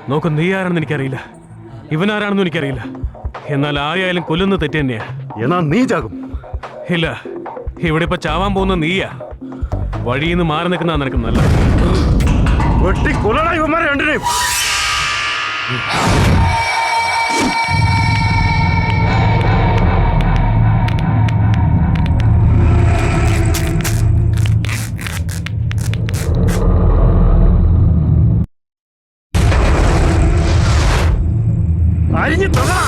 നോക്ക്, നീ ആരാണെന്ന് എനിക്കറിയില്ല, ഇവനാരാണെന്നും എനിക്കറിയില്ല. എന്നാൽ ആരെയായാലും കൊല്ലുന്ന തെറ്റ് തന്നെയാ. എന്നാ നീ ചാകും. ഇല്ല, ഇവിടെ ഇപ്പൊ ചാവാൻ പോകുന്ന നീയാ. വഴിയിൽ നിന്ന് മാറി നിൽക്കുന്ന നിനക്ക് നല്ലത്. വെട്ടിക്കൊല്ലണ ഇവന്മാരെ രണ്ടിനെയും. അരിഞ്ഞു തൊടാ.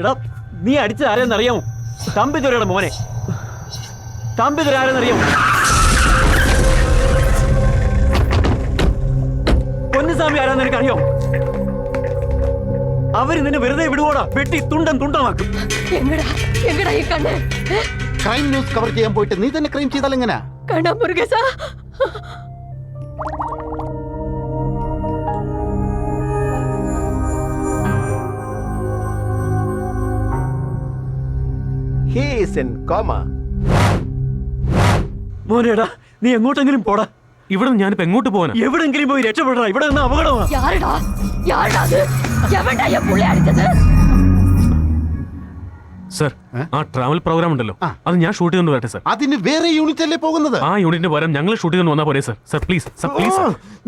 എടാ, നീ അടിച്ചത് ആരെന്നറിയാമോ? തമ്പിതുരയുടെ മോനെ. തമ്പിതുര ആരെന്നറിയാമോ? പൊന്നുസ്വാമി ആരാന്ന് എനിക്കറിയോ? അവര് നിന്നെ വെറുതെ വിടുവോടാ, വെട്ടി തുണ്ടം തുണ്ടമാക്കും. ക്രൈം ന്യൂസ് കവർ ചെയ്യാൻ പോയിട്ട് നീ തന്നെ ക്രൈം ചെയ്താൽ എങ്ങനെയാ? മോനെടാ, നീ എങ്ങോട്ടെങ്കിലും പോടാ. ഇവിടെ നിന്ന് ഞാനിപ്പോ എങ്ങോട്ട് പോകാനാ? എവിടെങ്കിലും പോയി രക്ഷപ്പെടാ. ഇവിടെ നിന്ന് അപകടമാണ്. സർ, ആ ട്രാവൽ പ്രോഗ്രാം ഉണ്ടല്ലോ, അത് ഞാൻ ഷൂട്ട് ചെയ്തുകൊണ്ട് വരട്ടെ സർ? അതിന് വേറെ യൂണിറ്റ് അല്ലേ പോകുന്നത്? ആ യൂണിറ്റിന് പകരം ഞങ്ങൾ ഷൂട്ട് ചെയ്തുകൊണ്ട് വന്നാൽ പോരെ sir? Sir please, sir please.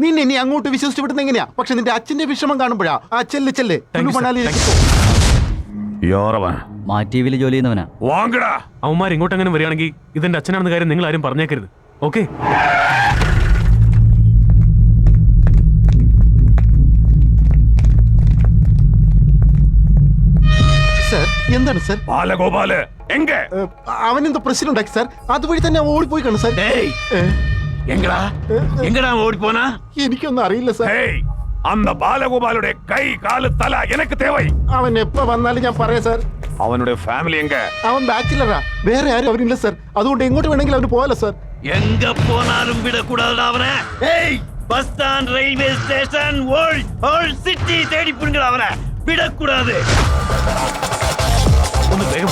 നിന്നെ ഇനി അങ്ങോട്ട് വിശ്വസിച്ച് വിടുന്ന എങ്ങനെയാ? പക്ഷെ നിന്റെ അച്ഛന്റെ വിഷമം കാണുമ്പോഴാ. ആ ചെല്ല് ചെല്ല്. മാറ്റിവില് ജോലി ചെയ്യുന്നവനാ. അവന്മാർ ഇങ്ങോട്ടെങ്ങനെ വരികയാണെങ്കിൽ ഇതെന്റെ അച്ഛനാണെന്ന കാര്യം നിങ്ങൾ ആരും പറഞ്ഞേക്കരുത്, ഓക്കെ? സാർ, എന്താണ് സാർ? ബാലഗോപാല് അവനെന്തോ പ്രശ്നം ഉണ്ടാക്കി സാർ. അതുവഴി തന്നെ ഓടിപ്പോയി കാണും സാർ. ഓടിപ്പോനാ? എനിക്കൊന്നും അറിയില്ല സാർ. അന്ന ബാലഗോപാലുടെ കൈ കാല് തല എനക്ക് തേവൈ. അവൻ എപ്പോ വന്നാലും ഞാൻ പറയാം സാർ. അവനുടെ ഫാമിലി അവൻ ബാച്ചിലറാ, വേറെ ആരും അവനില്ല സാർ. അതുകൊണ്ട് എങ്ങോട്ട് വേണമെങ്കിലും അവന് പോകാലോ സാർ. എങ്ക പോനാലും വിടക്കൂടാ അവനെ. Bus stand, railway station, whole city തേടി പിടിക്കട അവനെ. വിടക്കൂടാതെ. ഒന്ന് വേഗം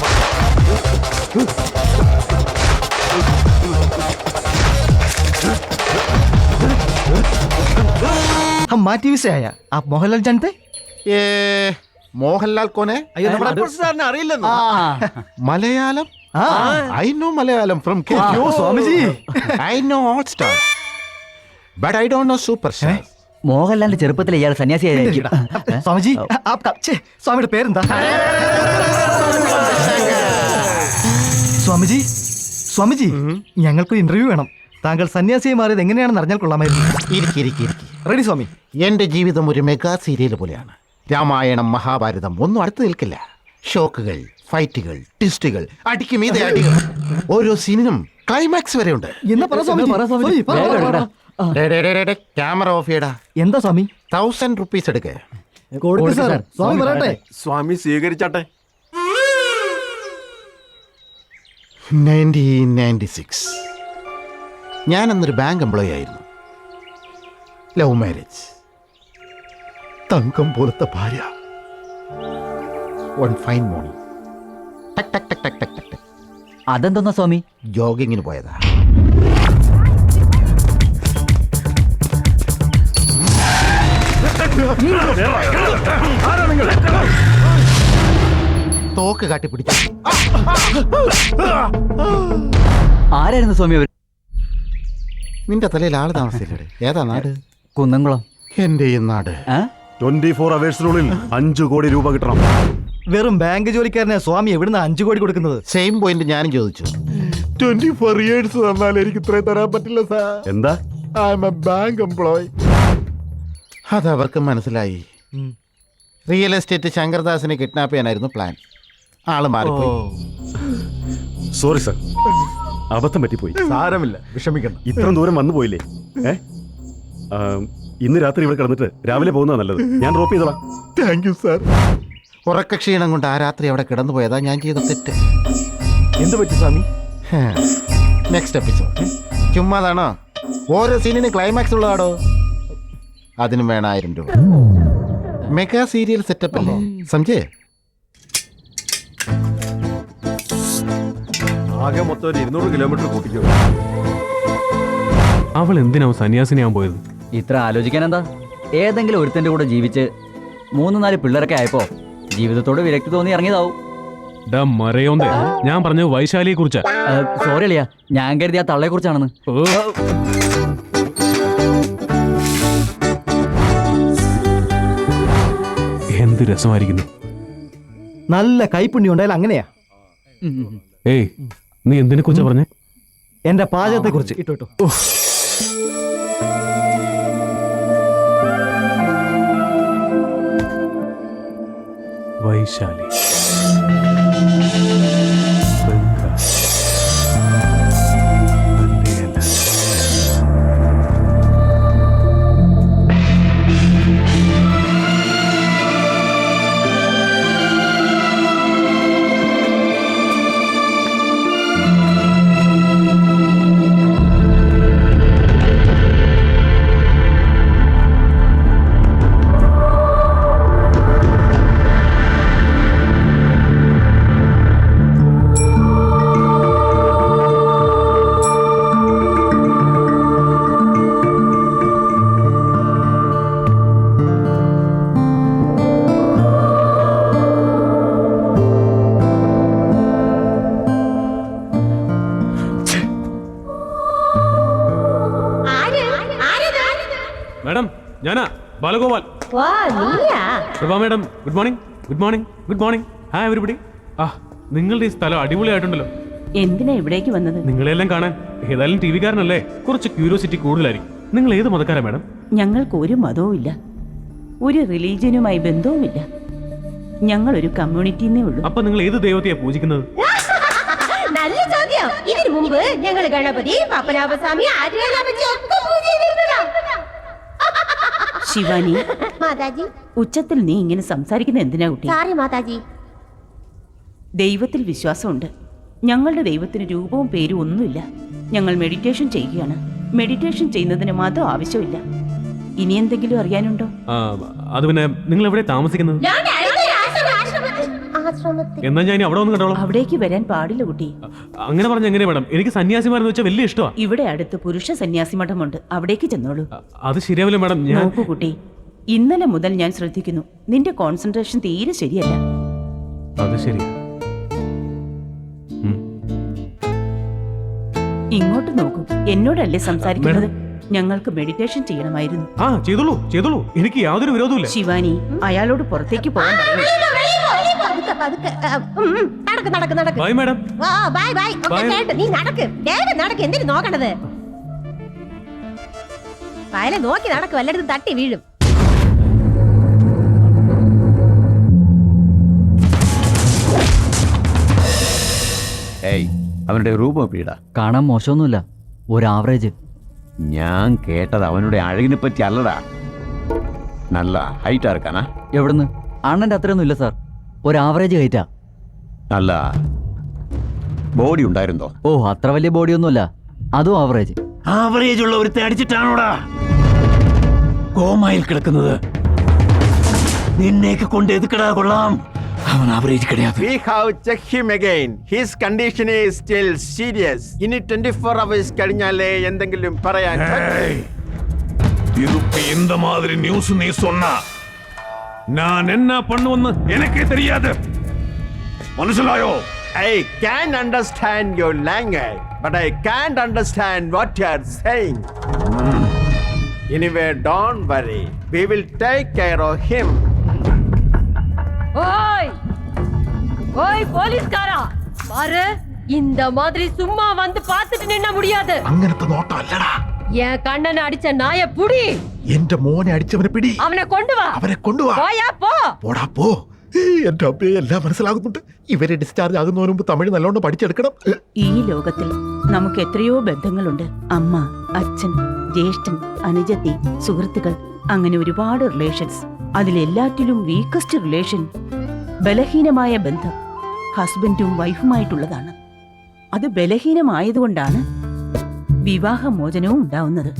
हम माँ टीवी से आया. आप मोहनलाल जानते? മോഹൻലാൽ കോനെ? അറിയില്ലെന്നോ? Malayalam? I know Malayalam from KG. Swami ji. I know all stars, but I don't know superstars. മോഹൻലാലിന്റെ ചെറുപ്പത്തിൽ ഇയാൾ സന്യാസിയായിരിക്കും. स्वामी जी, आपका സ്വാമിയുടെ പേരെന്താ? സ്വാമിജി, സ്വാമിജി, ഞങ്ങൾക്ക് ഇന്റർവ്യൂ വേണം. താങ്കൾ സന്യാസിയെ മാറിയത് എങ്ങനെയാണെന്ന് അറിഞ്ഞാൽ കൊള്ളാമായിരുന്നു. റെഡി സ്വാമി. എന്റെ ജീവിതം ഒരു മെഗാ സീരിയൽ പോലെയാണ്. രാമായണം, മഹാഭാരതം ഒന്നും അടുത്ത് നിൽക്കില്ല. ഷോക്കുകൾ, ഫൈറ്റുകൾ, ട്വിസ്റ്റുകൾ, അടിക്ക് മീതെ അടികൾ. ഓരോ സീനിനും ക്ലൈമാക്സ് വരെ ഉണ്ട്. ക്യാമറ ഓഫ് ചെയ്യടാ. എന്താ സ്വാമി? 1000 rupees എടുക്ക്. സ്വാമി പറയട്ടെ. സ്വാമി സ്വീകരിച്ചാട്ടെ. 1996 ഞാൻ അന്നൊരു ബാങ്ക് എംപ്ലോയി ആയിരുന്നു. Love marriage. തങ്കം പോലത്തെ ഭാര്യ. വൺ ഫൈൻ മോർണിംഗ് ടക് ടക് ടക് ടക് ടക് ടക് ടക് അതെന്തോന്നാ സ്വാമി? ജോഗിങ്ങിന് പോയതാ. തോക്ക് കാട്ടി പിടിച്ചു. ആരായിരുന്നു സ്വാമി അവർ? നിന്റെ തലയിൽ ആള് താമസിച്ചില്ലേ? ഏതാ നാട്? കുന്നംകുളം. എന്റെയും നാട്. 24 അവേഴ്സിനുള്ളിൽ 5 കോടി രൂപ കിട്ടണം. വെറും ബാങ്ക് ജോലിക്കാരനെ സ്വാമി എവിടുന്ന് 5 കോടി കൊടുക്കുന്നത്? സെയിം പോയിന്റ് ഞാനും ചോദിച്ചു. 24 ഇയേഴ്സ് തന്നാൽ എനിക്ക് ഇത്രയും തരാൻ പറ്റില്ല സാർ. എന്താ? I M A bank employee. അതവർക്ക് മനസ്സിലായി. റിയൽ എസ്റ്റേറ്റ് ശങ്കർദാസിനെ കിഡ്നാപ്പ് ചെയ്യാനായിരുന്നു പ്ലാൻ. ആള് മാറിപ്പോയി. സോറി സർ, അബദ്ധം പറ്റിപ്പോയി. സാരമില്ല, വിഷമിക്കണം. ഇത്രയും ദൂരം വന്നു പോയില്ലേ? ഇന്ന് രാത്രി ഇവിടെ കിടന്നിട്ട് രാവിലെ പോകുന്നതാ നല്ലത്. ഞാൻ ഡ്രോപ്പ് ചെയ്തോളാം. Thank you sir. ഉറക്കക്ഷീണം കൊണ്ട് ആ രാത്രി അവിടെ കിടന്നു പോയതാ ഞാൻ ചെയ്ത തെറ്റ്. എന്ത് പറ്റി സ്വാമി? Next episode. ചുമ്മാതാണോ? ഓരോ സീനിന് ക്ലൈമാക്സ് ഉള്ളതാടോ. അതിനും വേണം 1000 രൂപ. മെഗാ സീരിയൽ സെറ്റപ്പ് അല്ലേ, സംജയ്? ആകെ മൊത്തം ഒരു 200 കിലോമീറ്റർ കൂട്ടിക്കോ. അവൾ എന്തിനാവും സന്യാസിനിയാവാൻ പോയത്? ഇത്ര ആലോചിക്കാൻ എന്താ? ഏതെങ്കിലും ഒരുത്തന്റെ കൂടെ ജീവിച്ച് 3-4 പിള്ളേരൊക്കെ ആയപ്പോ ജീവിതത്തോട് വിരക്തി തോന്നി ഇറങ്ങിയതാവും. ഡാ മറയോന്തേ, ഞാൻ പറഞ്ഞത് വൈശാലിയെ കുറിച്ചാ. സോറി അളിയാ, ഞാൻ കരുതി ആ തള്ളയെ കുറിച്ചാണെന്ന്. എന്ത് രസമായിരിക്കുന്നു. നല്ല കൈപ്പുണ്യം ഉണ്ടായാലും അങ്ങനെയാ. ഏയ്, നീ എന്തിനെ കുറിച്ചാ പറഞ്ഞേ? എന്റെ പാചകത്തെ കുറിച്ച്. ഇട്ടോ വൈശാലി. മാഡം, ഞാനാ Balagopal. Prabha madam, good morning. Good morning. Good morning. Hi everybody. ആ, നിങ്ങളുടെ ഈ സ്ഥലം അടിപൊളിയായിട്ടുണ്ടല്ലോ. എന്തിനാ ഇവിടേക്ക് വന്നത്? നിങ്ങളെല്ലാം കാണാൻ. ഏതായാലും ടി വിക്കാരനല്ലേ, കുറച്ച് ക്യൂരിയോസിറ്റി കൂടുതലായിരിക്കും. നിങ്ങൾ ഏത് മതക്കാരാ മാഡം? ഞങ്ങൾക്ക് ഒരു മതവും ഇല്ല, ഒരു റിലീജിയനുമായി ബന്ധവുമില്ല. ഞങ്ങളൊരു കമ്മ്യൂണിറ്റിന്നേ ഉള്ളൂ. അപ്പൊ നിങ്ങൾ ഏത് ദൈവത്തെയാ പൂജിക്കുന്നത്? നല്ല ചോദ്യം. ഇതിനു മുമ്പ് ഞങ്ങൾ ഗണപതി, പപ്പനാഭസ്വാമി, ആര്യനാഭജി ഒക്കെ പൂജ ചെയ്തിരുന്നതാ. ശിവാനി, മാതാജി. ഉച്ചത്തിൽ നീ ഇങ്ങനെ സംസാരിക്കുന്ന എന്തിനാ കുട്ടി? സോറി മാതാജി. ദൈവത്തിൽ വിശ്വാസമുണ്ട്. ഞങ്ങളുടെ ദൈവത്തിന് രൂപവും പേരും ഒന്നുമില്ല. ഞങ്ങൾ മെഡിറ്റേഷൻ ചെയ്യുകയാണ്. മെഡിറ്റേഷൻ ചെയ്യുന്നതിന് മതം ആവശ്യമില്ല. ഇനി എന്തെങ്കിലും അറിയാനുണ്ടോ? അത് പിന്നെ നിങ്ങൾ എവിടെ താമസിക്കുന്നത്? എന്നാ ഞാൻ ഇനി അവിടെ ഒന്ന് കണ്ടോളാം. അവിടേക്ക് വരാൻ പാടില്ല കുട്ടി. അങ്ങനെ പറഞ്ഞ എങ്ങനെ മാഡം? എനിക്ക് സന്യാസിമാരെന്ന് വെച്ചാൽ വലിയ ഇഷ്ടമാണ്. ഇവിടെ അടുത്ത് പുരുഷ സന്യാസി മഠമുണ്ട്, അവിടേക്ക് ചെന്നോളൂ. അത് ശരിയാവില്ല മാഡം. ഞാൻ നോക്കൂ കുട്ടി, ഇന്നലെ മുതൽ ഞാൻ ശ്രദ്ധിക്കുന്നു, നിന്റെ കോൺസെൻട്രേഷൻ തീരെ ശരിയല്ല. അത് ശരി. ഇങ്ങോട്ട് നോക്കൂ, എന്നോടല്ലേ സംസാരിക്കുന്നത്? ഞങ്ങൾക്ക് മെഡിറ്റേഷൻ ചെയ്യണമായിരുന്നു. ആ, ചെയ്തോളൂ ചെയ്തോളൂ, എനിക്ക് യാതൊരു വിരോധമില്ല. ശിവാനി, അയാളോട് പുറത്തേക്ക് പോകാൻ പറയൂ. Bye madam. നീ നടക്ക്, വേഗം നടക്ക്. എന്തിനു നോക്കണത്? വയലെ നോക്കി നടക്കും, എല്ലായിടത്തും തട്ടി വീഴും. ഏയ്, അവനുടെ രൂപം എപ്പിടാ? കാണാൻ മോശമൊന്നുമില്ല, ഒരു ആവറേജ്. ഞാൻ കേട്ടത് അവനുടെ അഴകിനെ പറ്റി അല്ലടാ. നല്ല ഹൈറ്റ് ആർക്കാനാ? എവിടുന്ന്? അണ്ണന്റെ അത്രയൊന്നും ഇല്ല സാർ, ഒരു ആവറേജ് ഹൈറ്റാ. നല്ല ബോഡി ഉണ്ടായിരുന്നോ? ഓ, അത്ര വലിയ ബോഡിയൊന്നുമല്ല, അതും ആവറേജ്. ആവറേജ് ഉള്ള ഒരുത്തെ അടിച്ചിട്ടാണോടാ? കോമായിൽ കിടക്കുന്നത്. നിന്നെയൊക്കെ കൊണ്ട് എതുക്കടാ കൊള്ളാം. അവൻ average കിടയാതെ. We have checked him again. His condition is still serious. ഇനി 24 hours കഴിഞ്ഞാലേ എന്തെങ്കിലും പറയാൻ ஏய், திருப்பி இந்த மாதிரி நியூஸ் நீ சொன்னா நான் என்ன பண்ணுவேன்னு எனக்கே தெரியாது. മനസ്സിലായോ? I can understand your language, but I can't understand what you are saying. Anyway, don't worry. We will take care of him. ஓய் ஓய் போலீஸ்காரா பாரு, இந்த மாதிரி சும்மா வந்து பார்த்துட்டு நின்ன முடியாது. അങ്ങനത്തെ നോട്ടം അല്ലടാ. என் கண்ணனை அடிச்ச நாய புடி, എന്റെ മോനെ അടിച്ചവനെ പിടി, அவனை கொண்டு வா. അവരെ കൊണ്ടുവാ. போயா போ. പോടാ പോ. എന്റെ അമ്മയെ എല്ലാം മനസ്സിലാകുന്നുണ്ട്. ഇവരെ ഡിസ്ചാർജ് ആകുന്നതിന് മുമ്പ് തമിഴ് നല്ലോണം പഠിച്ചെടുക്കണം. ഈ ലോകത്തിൽ നമുക്ക് എത്രയോ ബന്ധങ്ങളുണ്ട്. അമ്മ, അച്ഛൻ, ജ്യേഷ്ഠൻ, അനുജത്തി, സുഹൃത്തുക്കൾ, അങ്ങനെ ഒരുപാട് റിലേഷൻസ്. അതിലെല്ലാറ്റിലും വീക്കസ്റ്റ് റിലേഷൻ, ബലഹീനമായ ബന്ധം ഹസ്ബൻഡും വൈഫുമായിട്ടുള്ളതാണ്. അത് ബലഹീനമായതുകൊണ്ടാണ് വിവാഹമോചനവും ഉണ്ടാവുന്നത്.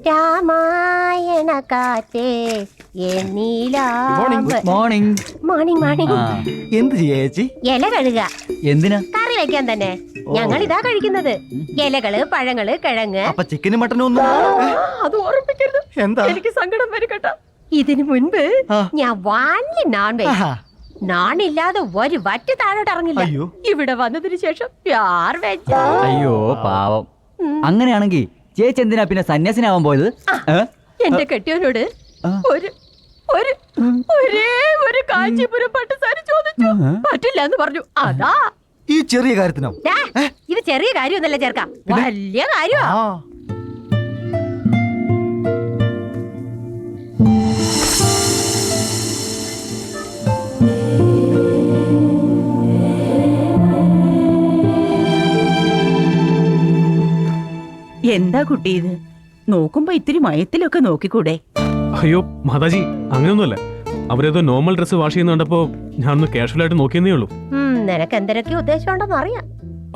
രാമായണ കാറ്റേ മോർണിംഗ് മോർണിംഗ്. Morning morning. എന്ത് ചെയ്യാ ചേച്ചി? ഇല കഴുകുക. എന്തിനാ? കറി വെക്കാൻ തന്നെ. ഞങ്ങൾ ഇതാ കഴിക്കുന്നത്. ഇലകള്, പഴങ്ങള്, കിഴങ്ങ്. അപ്പൊ ചിക്കനും മട്ടനും ഒന്നും അത് ഓർമ്മിപ്പിക്കരുത്. എന്താ? എനിക്ക് സങ്കടം വരും കേട്ടോ. ഇതിനു മുൻപ് ആ. ഞാൻ വാങ്ങി നോൺ വെജ്. ആഹാ. നാണില്ലാതെ ഒരു വറ്റ് താഴോട്ട് ഇറങ്ങില്ല. അയ്യോ. ഇവിടെ വന്നതിന് ശേഷം പ്യാർ വെച്ച്. അയ്യോ പാവം. അങ്ങനെയാണെങ്കിൽ ചേച്ചി എന്തിനാ പിന്നെ സന്യാസിനാവാൻ പോയത്? എന്റെ കെട്ടിയവനോട് ആ. ഒരു ഒരു ഒരേ ഒരു കാഞ്ചീപുരം പട്ട് സാരി ചോദിച്ചു. പറ്റില്ല എന്ന് പറഞ്ഞു. അതാ. ഈ ചെറിയ കാര്യത്തിനോ? ദാ, ഇത് ചെറിയ കാര്യമൊന്നല്ല ചേർക്ക, വലിയ കാര്യമാ. ആ. എന്താ കുട്ടി ഇത്? നോക്കുമ്പോ ഇത്തിരി മയത്തിലൊക്കെ നോക്കിക്കൂടെ? അയ്യോ മാതാജി, അങ്ങനെയൊന്നുമല്ല. അവരേതോ നോർമൽ ഡ്രസ്സ് വാഷ് ചെയ്യുന്ന കണ്ടപ്പോ ഞാൻ ഒന്ന് കാഷ്വൽ ആയിട്ട് നോക്കിയെന്നേ ഉള്ളൂ. നിനക്ക് എന്തൊക്കെ ഉദ്ദേശം ഉണ്ടെന്ന് അറിയാം.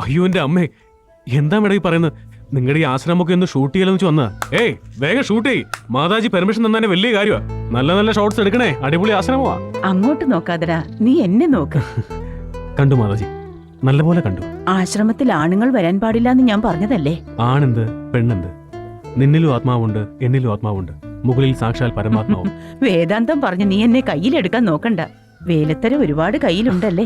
അയ്യോ എന്റെ അമ്മേ, എന്താ മേഡം ഈ പറയുന്നത്? നിങ്ങളുടെ ഈ ആശ്രമമൊക്കെ ഒന്ന് ഷൂട്ട് ചെയ്യലെന്ന് വെച്ച് വന്നാ. ഏയ് വേഗം ഷൂട്ട് ചെയ്. മാതാജി പെർമിഷൻ തന്നെ വലിയ കാര്യമാ. നല്ല നല്ല ഷോട്ട്സ് എടുക്കണേ. അടിപൊളി ആശ്രമമാ. അങ്ങോട്ട് നോക്കാതെടാ, നീ എന്നെ നോക്ക്. കണ്ടു മാതാജി, നല്ലപോലെ കണ്ടു. ആശ്രമത്തിൽ ആണുങ്ങൾ വരാൻ പാടില്ല എന്ന് ഞാൻ പറഞ്ഞതല്ലേ? ആണെന്ത് പെണ്ണെന്ത്, നിന്നിലും ആത്മാവുണ്ട്, എന്നിലും ആത്മാവുണ്ട്, മുകളിൽ സാക്ഷാൽ പരമാത്മാവും. വേദാന്തം പറഞ്ഞ് നീ എന്നെ കയ്യിലെടുക്കാൻ നോക്കണ്ട. വേലത്തരം ഒരുപാട് കയ്യിലുണ്ടല്ലേ.